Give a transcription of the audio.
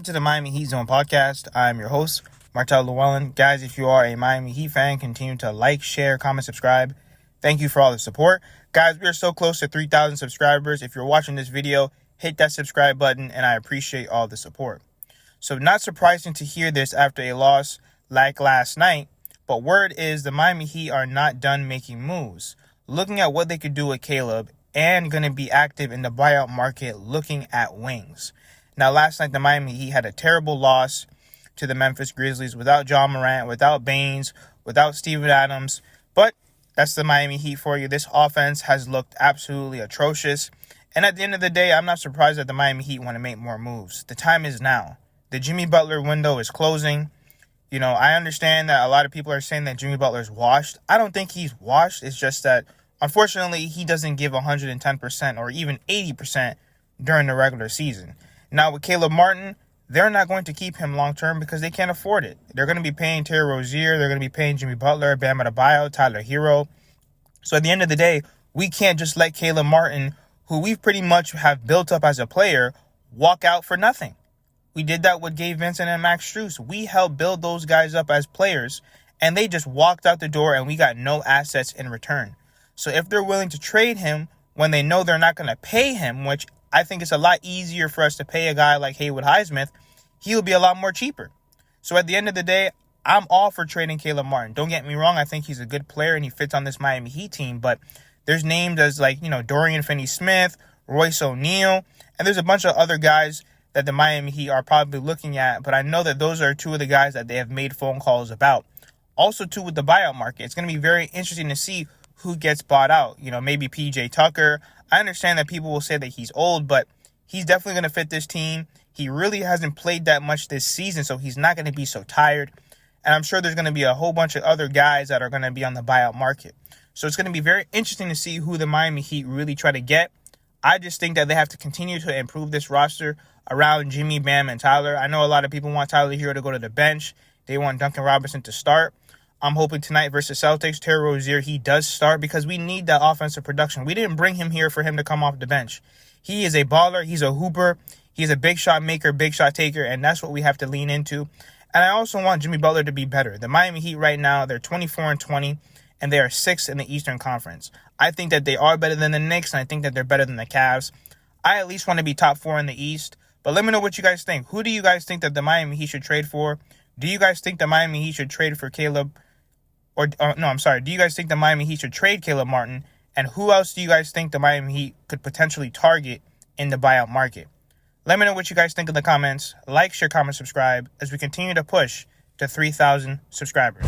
Welcome to the Miami Heat Zone podcast. I'm your host, Martel Llewellyn. Guys, if you are a Miami Heat fan, continue to like, share, comment, subscribe. Thank you for all the support. Guys, we are so close to 3,000 subscribers. If you're watching this video, hit that subscribe button, and I appreciate all the support. So not surprising to hear this after a loss like last night, but word is the Miami Heat are not done making moves. Looking at what they could do with Caleb and going to be active in the buyout market looking at wings. Now, last night, the Miami Heat had a terrible loss to the Memphis Grizzlies without Ja Morant, without Baines, without Steven Adams. But that's the Miami Heat for you. This offense has looked absolutely atrocious. And at the end of the day, I'm not surprised that the Miami Heat want to make more moves. The time is now. The Jimmy Butler window is closing. You know, I understand that a lot of people are saying that Jimmy Butler's washed. I don't think he's washed. It's just that, unfortunately, he doesn't give 110% or even 80% during the regular season. Now, with Caleb Martin, they're not going to keep him long-term because they can't afford it. They're going to be paying Terry Rozier. They're going to be paying Jimmy Butler, Bam Adebayo, Tyler Hero. So at the end of the day, we can't just let Caleb Martin, who we pretty much have built up as a player, walk out for nothing. We did that with Gabe Vincent and Max Strus. We helped build those guys up as players, and they just walked out the door, and we got no assets in return. So if they're willing to trade him when they know they're not going to pay him, which I think it's a lot easier for us to pay a guy like Haywood Highsmith, he'll be a lot more cheaper. So at the end of the day, I'm all for trading Caleb Martin. Don't get me wrong. I think he's a good player and he fits on this Miami Heat team. But there's names as Dorian Finney-Smith, Royce O'Neal, and there's a bunch of other guys that the Miami Heat are probably looking at. But I know that those are two of the guys that they have made phone calls about. Also, too, with the buyout market, it's going to be very interesting to see who gets bought out. Maybe PJ Tucker. I understand that people will say that he's old, but he's definitely going to fit this team. He really hasn't played that much this season, so he's not going to be so tired. And I'm sure there's going to be a whole bunch of other guys that are going to be on the buyout market. So it's going to be very interesting to see who the Miami Heat really try to get. I just think that they have to continue to improve this roster around Jimmy, Bam, and Tyler. I know a lot of people want Tyler Hero to go to the bench. They want Duncan Robinson to start. I'm hoping tonight versus Celtics, Terry Rozier, he does start because we need that offensive production. We didn't bring him here for him to come off the bench. He is a baller. He's a hooper. He's a big shot maker, big shot taker, and that's what we have to lean into. And I also want Jimmy Butler to be better. The Miami Heat right now, they're 24-20, and they are 6th in the Eastern Conference. I think that they are better than the Knicks, and I think that they're better than the Cavs. I at least want to be top 4 in the East. But let me know what you guys think. Who do you guys think that the Miami Heat should trade for? Do you guys think the Miami Heat should trade for Caleb? Do you guys think the Miami Heat should trade Caleb Martin? And who else do you guys think the Miami Heat could potentially target in the buyout market? Let me know what you guys think in the comments. Like, share, comment, subscribe as we continue to push to 3,000 subscribers.